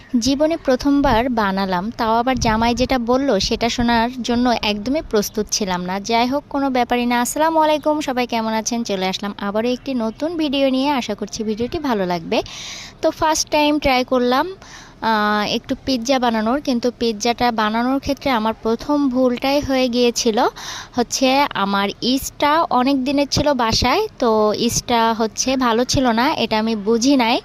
জীবনে প্রথমবার বানালাম, তাও আবার জামাই যেটা বলল সেটা শোনার জন্য একদমই প্রস্তুত ছিলাম না। যাই হোক, কোনো ব্যাপারই না। আসসালামু আলাইকুম, সবাই কেমন আছেন? চলে আসলাম আবারও একটি নতুন ভিডিও নিয়ে। আশা করছি ভিডিওটি ভালো লাগবে। তো ফার্স্ট টাইম ট্রাই করলাম একটু পিৎজা বানানোর, কিন্তু পিৎজাটা বানানোর ক্ষেত্রে আমার প্রথম ভুলটাই হয়ে গিয়েছিল হচ্ছে আমার ইস্টটা অনেক দিনের ছিল বাসায়, তো ইস্টটা হচ্ছে ভালো ছিল না, এটা আমি বুঝি নাই।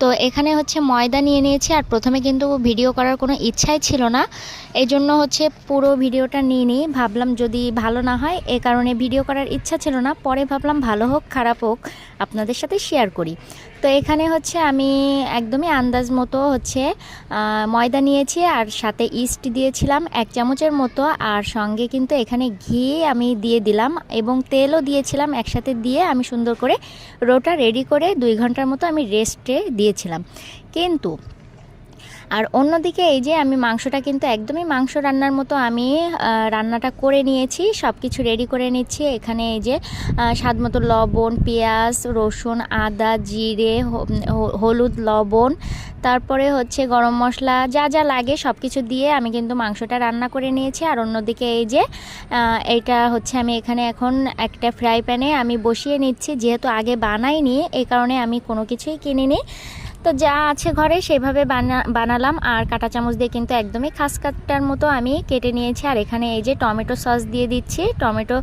তো এখানে হচ্ছে ময়দা নিয়ে নিয়েছি, আর প্রথমে কিন্তু ভিডিও করার কোনো ইচ্ছাই ছিল না, এই জন্য হচ্ছে পুরো ভিডিওটা নিয়ে নিই। ভাবলাম যদি ভালো না হয়, এ কারণে ভিডিও করার ইচ্ছা ছিল না। পরে ভাবলাম ভালো হোক খারাপ হোক আপনাদের সাথে শেয়ার করি। তো এখানে হচ্ছে আমি একদমই আন্দাজ মতো হচ্ছে ময়দা নিয়েছি, আর সাথে ইস্ট দিয়েছিলাম 1 চামচের মতো, আর সঙ্গে কিন্তু এখানে ঘি আমি দিয়ে দিলাম এবং তেলও দিয়েছিলাম। একসাথে দিয়ে আমি সুন্দর করে রোটা রেডি করে 2 ঘন্টার মতো আমি রেস্টে দিয়েছিলাম। কিন্তু আর অন্যদিকে এই যে আমি মাংসটা কিন্তু একদমই মাংস রান্নার মতো আমি রান্নাটা করে নিয়েছি, সব কিছু রেডি করে নিচ্ছি। এখানে এই যে স্বাদ মতো লবণ, পেঁয়াজ, রসুন, আদা, জিরে, হলুদ, লবণ, তারপরে হচ্ছে গরম মশলা, যা যা লাগে সব কিছু দিয়ে আমি কিন্তু মাংসটা রান্না করে নিয়েছি। আর অন্যদিকে এই যে এইটা হচ্ছে আমি এখানে এখন একটা ফ্রাই প্যানে আমি বসিয়ে নিচ্ছি। যেহেতু আগে বানাইনি, এই কারণে আমি কোনো কিছুই কিনিনি, তো যা আছে ঘরে সেভাবে বানালাম। আর কাঁটা চামচ দিয়ে কিন্তু একদমই খাস কাটার মতো আমি কেটে নিয়েছি। আর এখানে এই যে টমেটো সস দিয়ে দিচ্ছি, টমেটো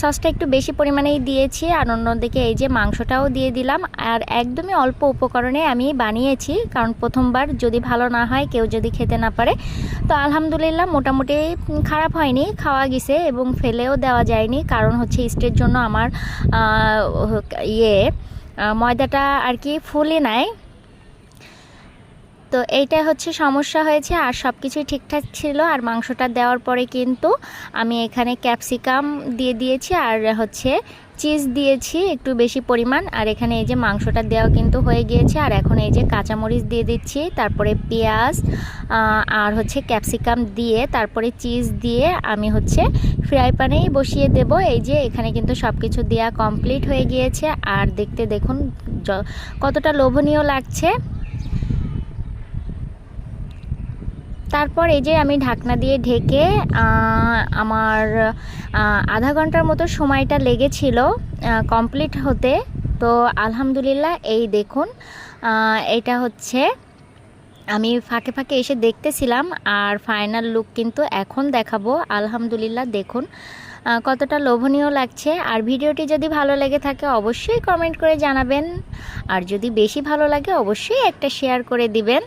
সসটা একটু বেশি পরিমাণেই দিয়েছি। আর অন্যদিকে এই যে মাংসটাও দিয়ে দিলাম। আর একদমই অল্প উপকরণে আমি বানিয়েছি, কারণ প্রথমবার যদি ভালো না হয়, কেউ যদি খেতে না পারে, তো আলহামদুলিল্লাহ মোটামুটি খারাপ হয়নি, খাওয়া গেছে এবং ফেলেও দেওয়া যায়নি। কারণ হচ্ছে ইস্টের জন্য আমার ময়দাটা আর কি ফুলে নেয়, তো এইটা হচ্ছে সমস্যা হয়েছে। আর সব কিছুই ঠিকঠাক ছিল। আর মাংসটা দেওয়ার পরে কিন্তু আমি এখানে ক্যাপসিকাম দিয়ে দিয়েছি, আর হচ্ছে চিজ দিয়েছি একটু বেশি পরিমাণ। আর এখানে এই যে মাংসটা দেওয়া কিন্তু হয়ে গিয়েছে। আর এখন এই যে কাঁচামরিচ দিয়ে দিচ্ছি, তারপরে পেঁয়াজ আর হচ্ছে ক্যাপসিকাম দিয়ে, তারপরে চিজ দিয়ে আমি হচ্ছে ফ্রাই প্যানেই বসিয়ে দেব। এই যে এখানে কিন্তু সব কিছু দেওয়া কমপ্লিট হয়ে গিয়েছে। আর দেখতে দেখুন কতটা লোভনীয় লাগছে। তারপর এই যে আমি ঢাকনা দিয়ে ঢেকে আমার আধা ঘন্টার মতো সময়টা লেগেছিল কমপ্লিট হতে। তো আলহামদুলিল্লাহ এই দেখুন, এটা হচ্ছে আমি ফাঁকে ফাঁকে এসে দেখতেছিলাম, আর ফাইনাল লুক কিন্তু এখন দেখাবো। আলহামদুলিল্লাহ দেখুন কতটা লোভনীয় লাগছে। আর ভিডিওটি যদি ভালো লেগে থাকে অবশ্যই কমেন্ট করে জানাবেন, আর যদি বেশি ভালো লাগে অবশ্যই একটা শেয়ার করে দিবেন।